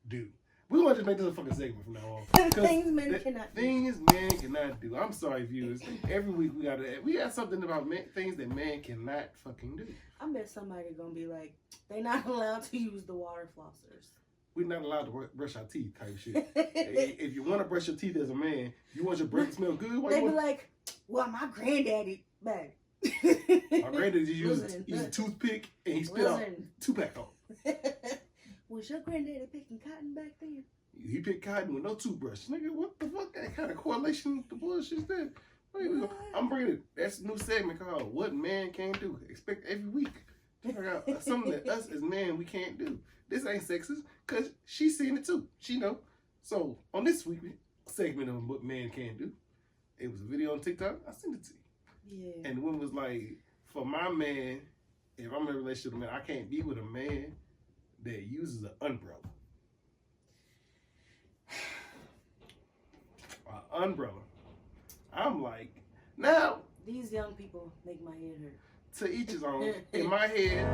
do. We want to just make this a fucking segment from now on. Things men cannot do. Things men cannot do. I'm sorry, viewers. Every week we got something about things that men cannot fucking do. I bet somebody gonna be like, they not allowed to use the water flossers. We're not allowed to brush our teeth type shit. If you want to brush your teeth as a man, you want your breath to smell good. They be like, well, my granddaddy, bag. My granddaddy used a toothpick and he spit out 2-pack on. Was your granddaddy picking cotton back then? He picked cotton with no toothbrush. Nigga, what the fuck? That kind of correlation with the bullshit is that? I'm bringing it. That's a new segment called What Man Can't Do. Expect every week. Something that us as men we can't do. This ain't sexist because she's seen it too. She know. So on this week segment of What Man Can't Do, it was a video on TikTok. I sent it to you. Yeah. And the woman was like, for my man, if I'm in a relationship with a man, I can't be with a man that uses an umbrella. An umbrella. I'm like, now. These young people make my head hurt. To each his own. In my head.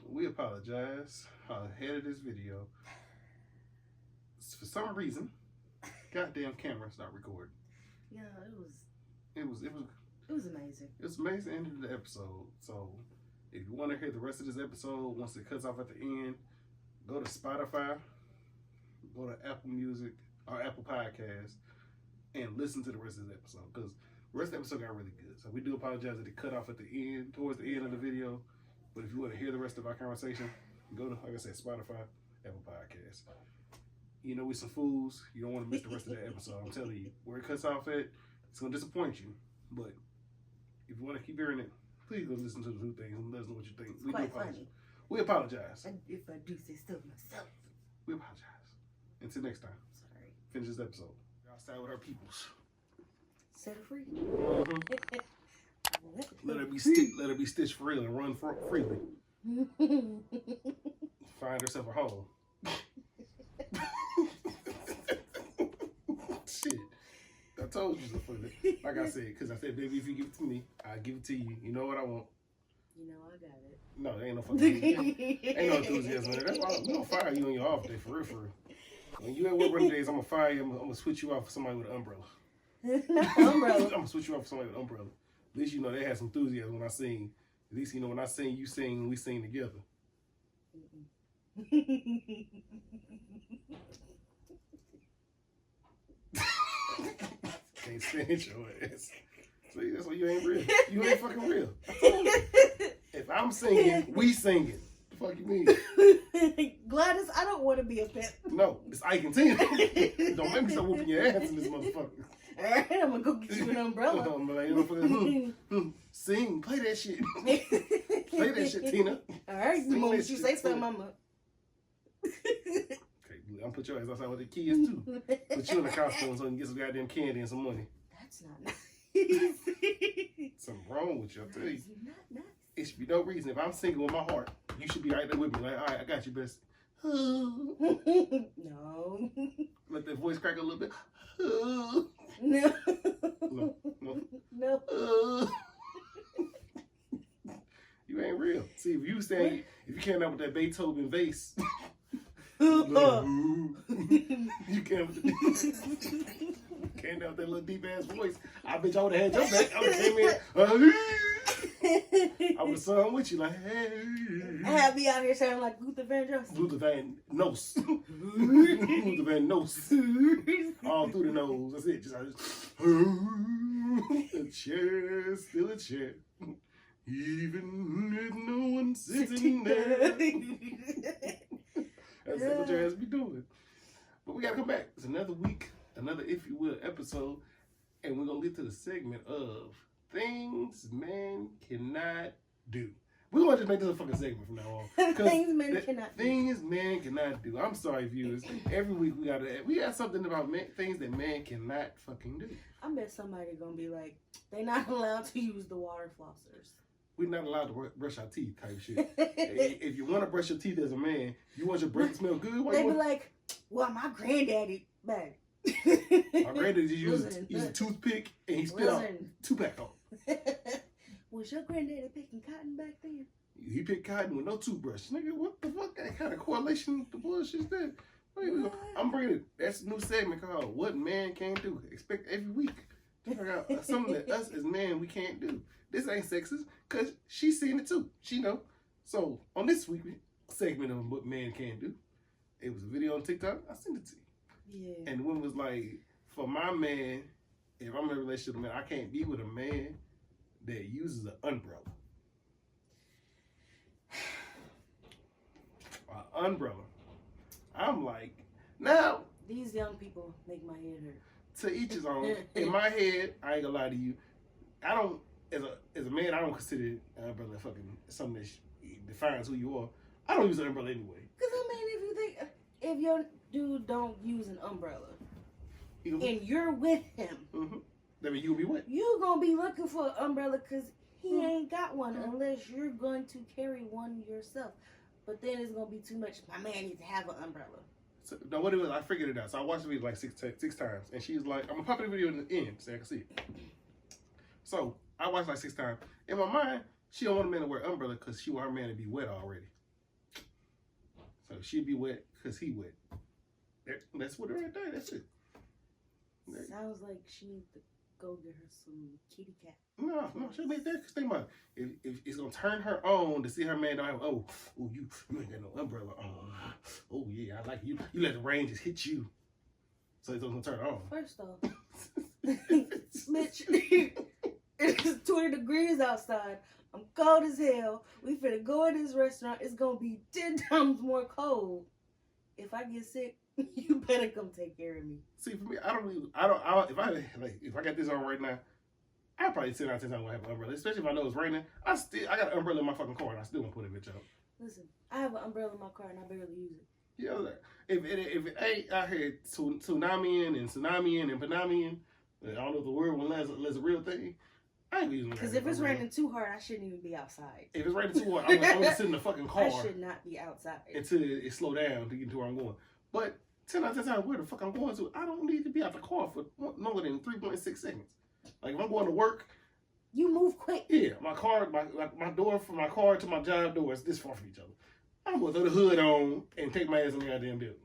We apologize. Ahead of this video. For some reason, goddamn camera stopped recording. Yeah, It was amazing. It was amazing end of the episode. So if you want to hear the rest of this episode, once it cuts off at the end, go to Spotify, go to Apple Music or Apple Podcasts, and listen to the rest of this episode. Because the rest of the episode got really good. So we do apologize that it cut off at the end, towards the end of the video. But if you want to hear the rest of our conversation, go to, like I said, Spotify, Apple Podcasts. You know, we some fools. You don't want to miss the rest of the episode. I'm telling you. Where it cuts off at, it's going to disappoint you. But if you want to keep hearing it, please go listen to the two things and let us know what you think. It's quite funny. We apologize. If I do say so myself. We apologize. Until next time. Sorry. Finish this episode. Outside with our peoples. Set her free. Mm-hmm. Let her be stitched for real and run freely. Find herself a home. Shit. I told you so. Like I said, because I said, baby, if you give it to me, I'll give it to you. You know what I want. You know I got it. No, there ain't no fucking ain't no enthusiasm there. That's why I'm gonna fire you on your off day, for real, for real. When you at work one days, I'm gonna fire you. I'm gonna switch you off for somebody with an umbrella. Not umbrella. I'm gonna switch you off for somebody with an umbrella. At least you know they had some enthusiasm when I sing. At least you know when I sing, you sing, and we sing together. Can't stand your ass. See, that's why you ain't real. You ain't fucking real. If I'm singing, we singing. The fuck you mean? Gladys, I don't want to be a pet. No, it's Ike and Tina. Don't make me start whooping your ass in this motherfucker. Alright, I'm gonna go get you an umbrella. Sing, play that shit. Play that shit, Tina. Alright, the moment you say something, I'm up. Okay, I'm gonna put your ass outside with the kids too. Put you in a costume so you can get some goddamn candy and some money. That's not nice. Something wrong with you, I tell you. Not nice. It should be no reason. If I'm singing with my heart, you should be right there with me. Like, all right, I got you, best. No. Let that voice crack a little bit. No. No. You ain't real. See, if you came out with that Beethoven bass, you came out with that little deep ass voice, I bet y'all would have had your back. I would have came in. I would have sung with you like, hey. I have me out here sounding like Luther Vandross. Luther Van Nose. Luther Van Nose. All through the nose. That's it. Just a chair, still a chair. Even if no one's sitting there. That's what your ass be doing. But we gotta come back. It's another week, another, if you will, episode. And we're gonna get to the segment of things men cannot do. We want to just make this a fucking segment from now on. Things men cannot do. Things men cannot do. I'm sorry, viewers. Every week we got something about things that men cannot fucking do. I bet somebody gonna be like, they not allowed to use the water flossers. we're not allowed to brush our teeth type shit. If you want to brush your teeth as a man, you want your breath to smell good. They be like, well, my granddaddy, man. My granddaddy used a toothpick and he spit out 2-pack on. Was your granddaddy picking cotton back then? He picked cotton with no toothbrush. Nigga, what the fuck? That kind of correlation to bullshit is that? I'm bringing it. That's a new segment called What Man Can't Do. Expect every week. Figure out something that us as men we can't do. This ain't sexist because she's seen it too. She know. So on this week segment of What Man Can't Do, it was a video on TikTok. I sent it to you. Yeah. And the woman was like, for my man, if I'm in a relationship with a man, I can't be with a man that uses an umbrella. An umbrella. I'm like, now. These young people make my head hurt. To each his own. In my head, I ain't gonna lie to you. I don't, as a man, I don't consider an umbrella fucking something that defines who you are. I don't use an umbrella anyway. Because, I mean, if you think, if your dude don't use an umbrella, and you're with him, that mean you'll be wet. You gonna be looking for an umbrella because he ain't got one unless you're going to carry one yourself. But then it's gonna be too much. My man needs to have an umbrella. So, no, what it was, I figured it out. So I watched the video like six times, and she was like, "I'm gonna pop the video in the end so I can see it." So I watched like 6 times. In my mind, she don't want a man to wear an umbrella because she want her man to be wet already. So she'd be wet because he wet. That's what it right there. That's it. Sounds like she needs to go get her some kitty cat. No, she'll make that. Cause think about it. If it's gonna turn her on to see her man don't have, you ain't got no umbrella on. Oh yeah, I like you. You let the rain just hit you, so it's gonna turn her on. First off, bitch, it's 20 degrees outside. I'm cold as hell. We finna go in this restaurant. It's gonna be 10 times more cold. If I get sick, you better come take care of me. See, for me, if I got this on right now, I probably 10 out of 10 times I'm gonna have an umbrella. Especially if I know it's raining. I got an umbrella in my fucking car and I still won't put it bitch out. Listen, I have an umbrella in my car and I barely use it. Yeah, if it ain't out here tsunamiing and panamiing, I don't know if the word one is a real thing. I ain't using it. Because if it's raining too hard, I shouldn't even be outside. If it's raining too hard, I'm gonna sit in the fucking car. I should not be outside until it slow down to get to where I'm going. But 10 out of 10 times, where the fuck I'm going to, I don't need to be out the car for longer than 3.6 seconds. Like if I'm going to work, you move quick. Yeah, my door from my car to my job door is this far from each other. I'm gonna throw the hood on and take my ass in the goddamn building.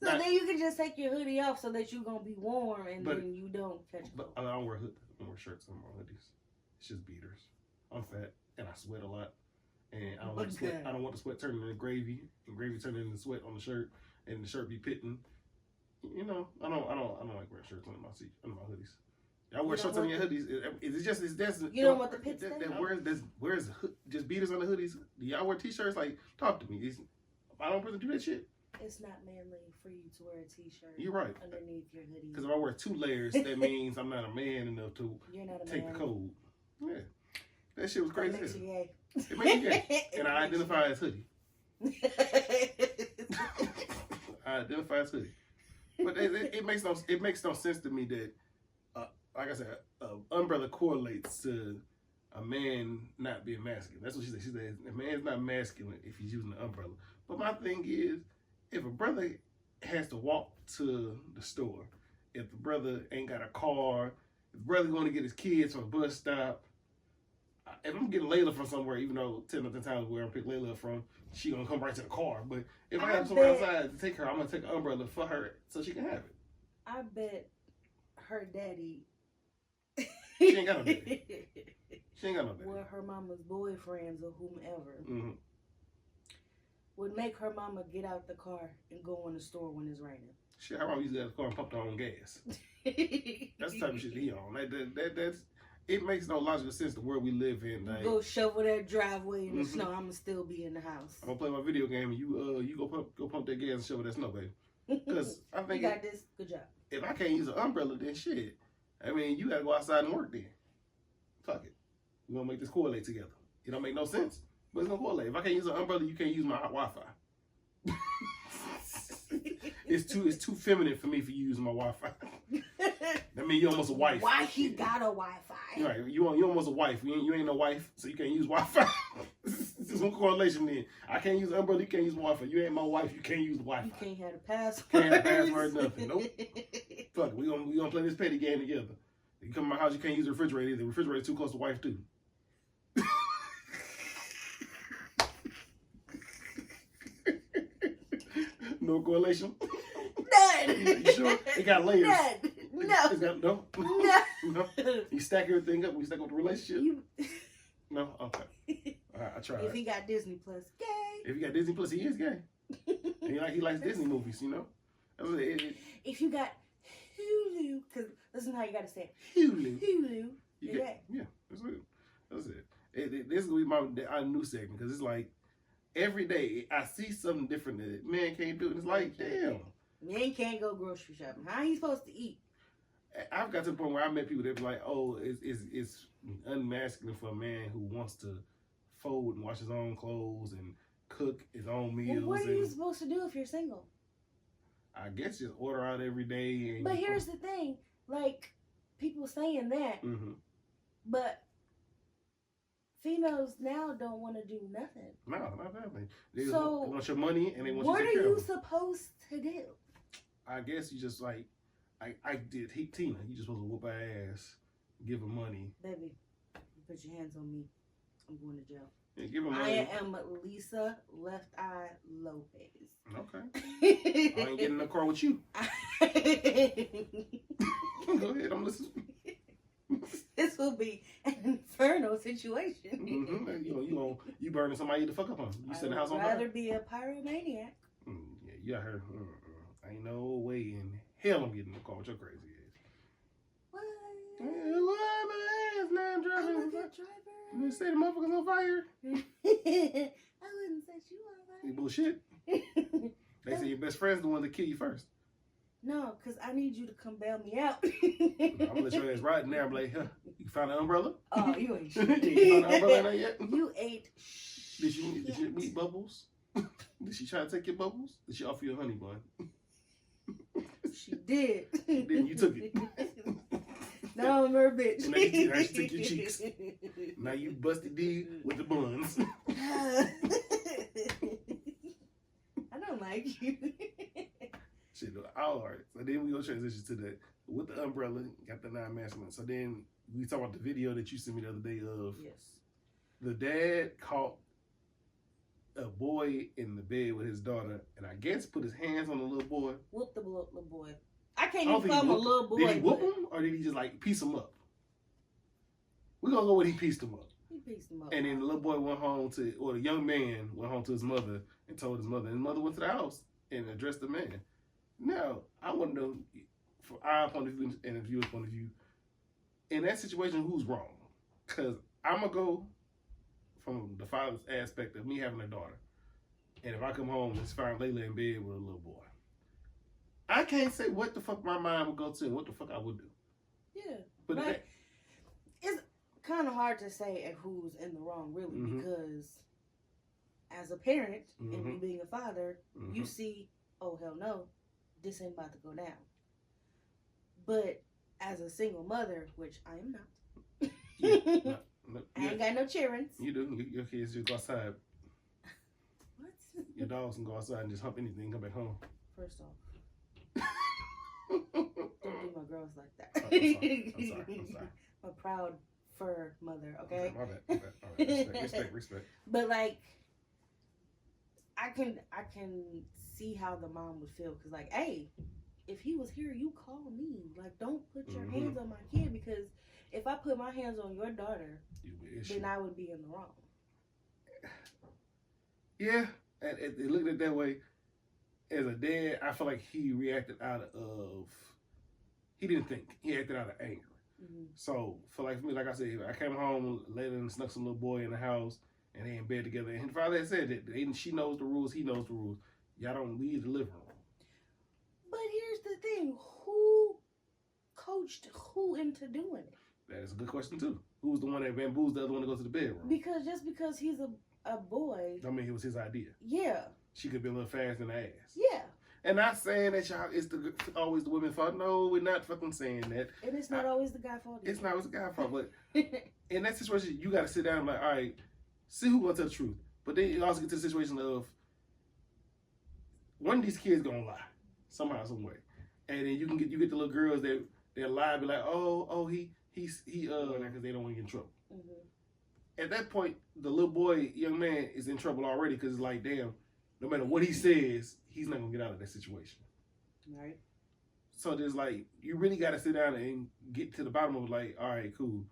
So then you can just take your hoodie off so that you're gonna be warm and then you don't catch cold. But I don't wear hood. I don't wear shirts on my hoodies. It's just beaters. I'm fat and I sweat a lot, and I don't want the sweat. I don't want the sweat turning into gravy and gravy turning into sweat on the shirt, and the shirt be pitting. You know, I don't like wearing shirts under my hoodies. I wear shirts on your hoodies. You don't want the pits where's just beaters on the hoodies? Do y'all wear t-shirts? Like, talk to me. I don't really do that shit. It's not manly for you to wear a t-shirt. You're right. Underneath your hoodie. Because if I wear 2 layers, that means I'm not a man enough to take the cold. Yeah. That shit was crazy. That makes you gay. It makes you gay. And I identify as hoodie. I identify as hoodie. But it makes no sense to me that, like I said, umbrella correlates to a man not being masculine. That's what she said. She said a man's not masculine if he's using an umbrella. But my thing is, if a brother has to walk to the store, if the brother ain't got a car, if the brother going to get his kids from a bus stop, if I'm getting Layla from somewhere, even though 10 of the times where I pick Layla from, she gonna come right to the car. But if I have somewhere outside to take her, I'm gonna take an umbrella for her so she can have it. I bet her daddy. She ain't got no daddy. She ain't got no daddy. Well, her mama's boyfriends or whomever would make her mama get out the car and go in the store when it's raining. Shit, her mama used to get out the car and pump her own gas. That's the type of shit he on. It makes no logical sense the world we live in. Like, go shovel that driveway in the snow. I'ma still be in the house. I'm gonna play my video game and you go pump that gas and shovel that snow, baby. Because I think you got this. Good job. If I can't use an umbrella, then shit. I mean, you gotta go outside and work then. Fuck it. We're gonna make this correlate together. It don't make no sense, but it's gonna correlate. If I can't use an umbrella, you can't use my Wi-Fi. It's too feminine for me for you using my Wi-Fi. I mean, you almost a wife. Why he got a Wi-Fi? Right, you almost a wife. You ain't no wife, so you can't use Wi-Fi. There's one correlation then. I can't use umbrella, you can't use Wi-Fi. You ain't my wife, you can't use the Wi-Fi. You can't have the password. Can't have the password, nothing. Nope. Fuck it, we gonna play this petty game together. You come to my house, you can't use the refrigerator. The refrigerator's too close to wife too. No correlation? None. You sure? It got layers. None. No. It's got, no? No. No? You stack everything up. We stack up the relationship? You... No? Okay. All right, I tried. If he got Disney Plus, gay. If he got Disney Plus, he is gay. He likes Disney movies, you know? If you got Hulu, because listen how you got to say it. Hulu. Hulu. You get, yeah, that's it. That's it. This is going to be our new segment, because it's like, every day I see something different that men can't do. And it's like, damn. Men can't go grocery shopping. How are you supposed to eat? I've got to the point where I met people that be like, oh, it's unmasculine for a man who wants to fold and wash his own clothes and cook his own meals. Well, what are you supposed to do if you're single? I guess just order out every day. And but here's the thing. Like, people saying that, but females now don't want to do nothing. No, not nothing. They want your money and they want what you to take are care you of them. supposed to do? I guess you just like, I did Tina. You just supposed to whoop her ass, give her money. Baby, put your hands on me. I'm going to jail. Yeah, give her money. I am Lisa Left Eye Lopez. Okay. I ain't getting in the car with you. Go ahead, I'm listening. This will be an inferno situation. You burning somebody to fuck up on. You set the house on fire. I'd rather be a pyromaniac. Yeah, you got her. Ain't no way in hell I'm getting in the car with your crazy ass. What? What, man? Driving. I'm a good driver. You say the motherfucker's on fire? I wouldn't set you on fire. You bullshit. They say your best friend's the one that kill you first. No, because I need you to come bail me out. I'm gonna let your ass ride in there. I'm like, huh, you found an umbrella? Oh, you ain't shit. You found an umbrella in there yet? You ate Did she meet Bubbles? Did she try to take your Bubbles? Did she offer you a honey bun? She did. Then you took it. No, I'm her bitch. Now she took your cheeks. Now you busted D with the buns. I don't like you. Shit, all right. So then we go transition to the with the umbrella, got the non-masculine. So then we talk about the video that you sent me the other day of the dad caught a boy in the bed with his daughter, and I guess put his hands on the little boy. Whoop the little boy. I can't even call him a little boy. Did he whoop him, or did he just like piece him up? We're gonna go with he pieced him up. He pieced him up. And then the little boy went home to, or the young man went home to his mother and told his mother. And his mother went to the house and addressed the man. Now, I want to know, from our point of view and the viewer's point of view, in that situation, who's wrong? Because I'm going to go from the father's aspect of me having a daughter. And if I come home and find Layla in bed with a little boy, I can't say what the fuck my mind would go to and what the fuck I would do. Yeah. But like, it's kind of hard to say who's in the wrong, really, because as a parent and me being a father, you see, oh, hell no, this ain't about to go down. But as a single mother, which I am not, I ain't got no children. You do. Your kids just go outside. What? Your dogs can go outside and just hump anything and come back home. First off, don't do my girls like that. I'm sorry. I'm a proud fur mother, okay? My bad. All right, respect. But like, I can see how the mom would feel, because like, hey, if he was here, you call me. Like, don't put your hands on my kid, because if I put my hands on your daughter, then I would be in the wrong. Yeah, and looking at it that way, as a dad, I feel like he reacted out of, he didn't think. He acted out of anger. So, for me, like I said, I came home later and snuck some little boy in the house, and they in bed together. And his father had said that she knows the rules, he knows the rules. Y'all don't leave the living room. But here's the thing. Who coached who into doing it? That is a good question, too. Who was the one that bamboozled the other one to go to the bedroom? Because just because he's a boy. I mean, it was his idea. Yeah. She could be a little fast in the ass. Yeah. And not saying that y'all it's always the women's fault. No, we're not fucking saying that. And it's not always the guy's fault. It's not always the guy's fault. But in that situation, you got to sit down and like, all right, see who's gonna tell the truth. But then you also get to the situation of one of these kids gonna lie somehow, some way, and then you get the little girls that lie, be like, he because they don't want to get in trouble. Mm-hmm. At that point, the little boy, young man, is in trouble already because it's like, damn, no matter what he says, he's not gonna get out of that situation. Right. So there's like, you really got to sit down and get to the bottom of like, all right, cool.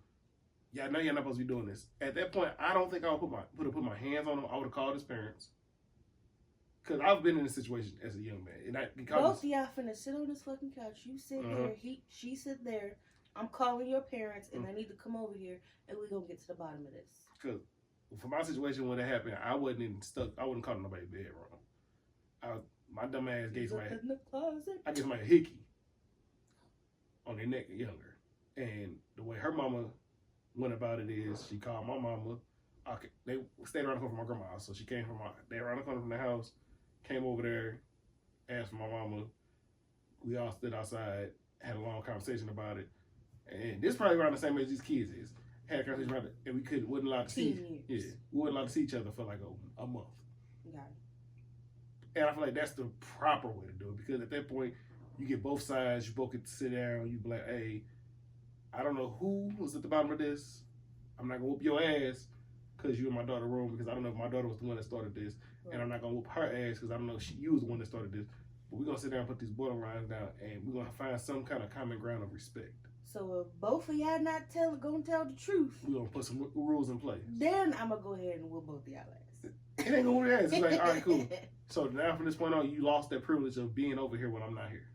Yeah, I know you're not supposed to be doing this. At that point, I don't think I would put my hands on him. I would have called his parents. Because I've been in this situation as a young man. And both of y'all finna sit on this fucking couch. You sit there, she sit there. I'm calling your parents, and I need to come over here, and we're going to get to the bottom of this. Because for my situation when that happened, I wasn't even stuck. I wasn't calling nobody bedroom. My dumb ass gave somebody a hickey on their neck younger. And the way her mama went about it is she called my mama. They stayed around the corner from my grandma's house, so she came they around the corner from the house, came over there, asked for my mama. We all stood outside, had a long conversation about it. And this is probably around the same age these kids is. Had a conversation about it, and we wasn't allowed to see. Yeah, we wasn't allowed to see each other for like a month. Got it. And I feel like that's the proper way to do it, because at that point, you get both sides. You both get to sit down. You be like, hey, I don't know who was at the bottom of this. I'm not gonna whoop your ass because you in my daughter's room, because I don't know if my daughter was the one that started this, and I'm not gonna whoop her ass because I don't know if you was the one that started this. But we're gonna sit down and put these border lines down, and we're gonna find some kind of common ground of respect. So if both of y'all not gonna tell the truth, we're gonna put some rules in place. Then I'm gonna go ahead and whoop both of y'all ass. It ain't gonna whoop your ass. It's like, all right, cool. So now from this point on, you lost that privilege of being over here when I'm not here,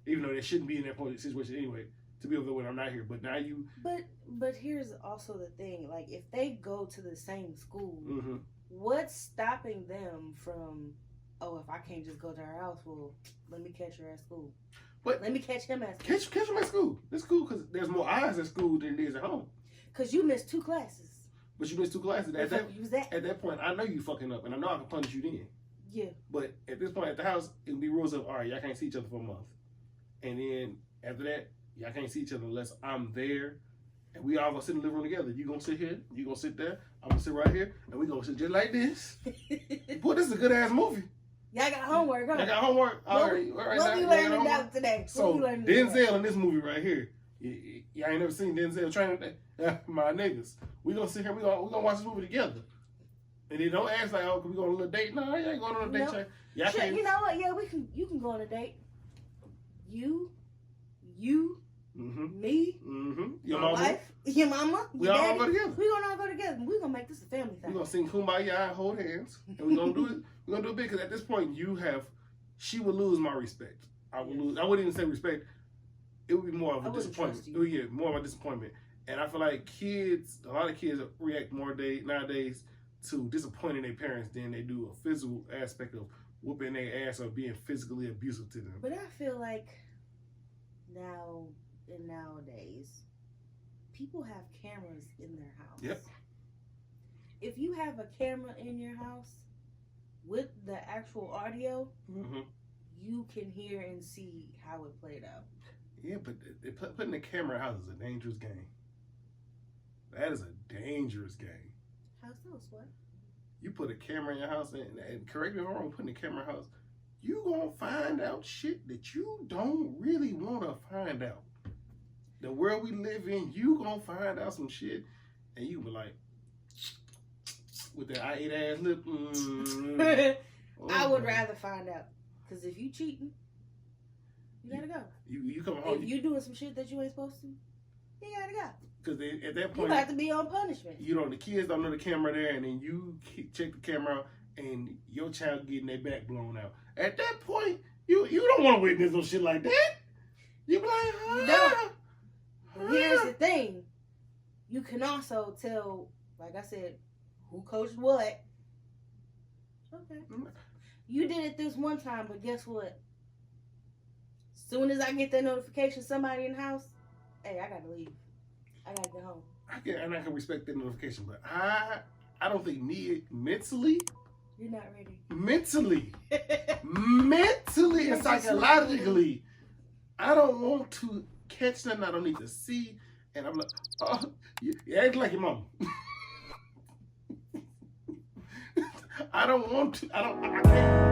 even though they shouldn't be in that situation anyway. To be over there when I'm not here, but now you. But here's also the thing: like, if they go to the same school, what's stopping them from? Oh, if I can't just go to her house, well, let me catch her at school. But let me catch him at school. Catch him at school. It's cool because there's more eyes at school than there is at home. Because you missed 2 classes. But you missed 2 classes. At that point, I know you fucking up, and I know I can punish you then. Yeah. But at this point at the house, it would be rules of, all right, y'all can't see each other for a month, and then after that, y'all can't see each other unless I'm there, and we all gonna sit in the living room together. You gonna sit here, you gonna sit there, I'm gonna sit right here, and we gonna sit just like this. Boy, this is a good ass movie. Y'all got homework, huh? Y'all got homework. What we learning about today? So Denzel in this movie right here, y'all ain't never seen Denzel training my niggas. We gonna sit here, we gonna watch this movie together. And then don't ask like, oh, can we go on a little date? No, you ain't going on a date. Nope. Shit, you know what? Yeah, you can go on a date. You, me, your wife, your mama, your daddy. All go together. We gonna all go together. We gonna make this a family thing. We gonna sing Kumbaya and hold hands, and we gonna do it. We gonna do it big because at this point, she would lose my respect. I would lose. I wouldn't even say respect. It would be more of a disappointment. It would get more of a disappointment. And I feel like a lot of kids react more nowadays to disappointing their parents than they do a physical aspect of whooping their ass or being physically abusive to them. But I feel like nowadays, people have cameras in their house. Yep. If you have a camera in your house with the actual audio, you can hear and see how it played out. Yeah, but putting the camera in the house is a dangerous game. That is a dangerous game. How so, what? You put a camera in your house, and correct me if I'm wrong, putting a camera in your house, you gonna find out shit that you don't really want to find out. The world we live in, you gonna find out some shit, and you be like, with that I ate ass lip. I would rather find out, because if you cheating, you gotta go. You come home. If you doing some shit that you ain't supposed to, you gotta go. Because at that point, you have to be on punishment. The kids don't know the camera there, and then you check the camera out, and your child getting their back blown out. At that point, you don't want to witness no shit like that. You be like, you don't. But here's the thing: you can also tell, like I said, who coached what. Okay. You did it this one time, but guess what? Soon as I get that notification, somebody in the house, hey, I gotta leave. I gotta go home. I can respect that notification, but I don't think mentally. You're not ready. Mentally, mentally and Make you psychologically, I don't want to catch nothing I don't need to see. And I'm like, oh, you act like your mom. I don't want to. I can't.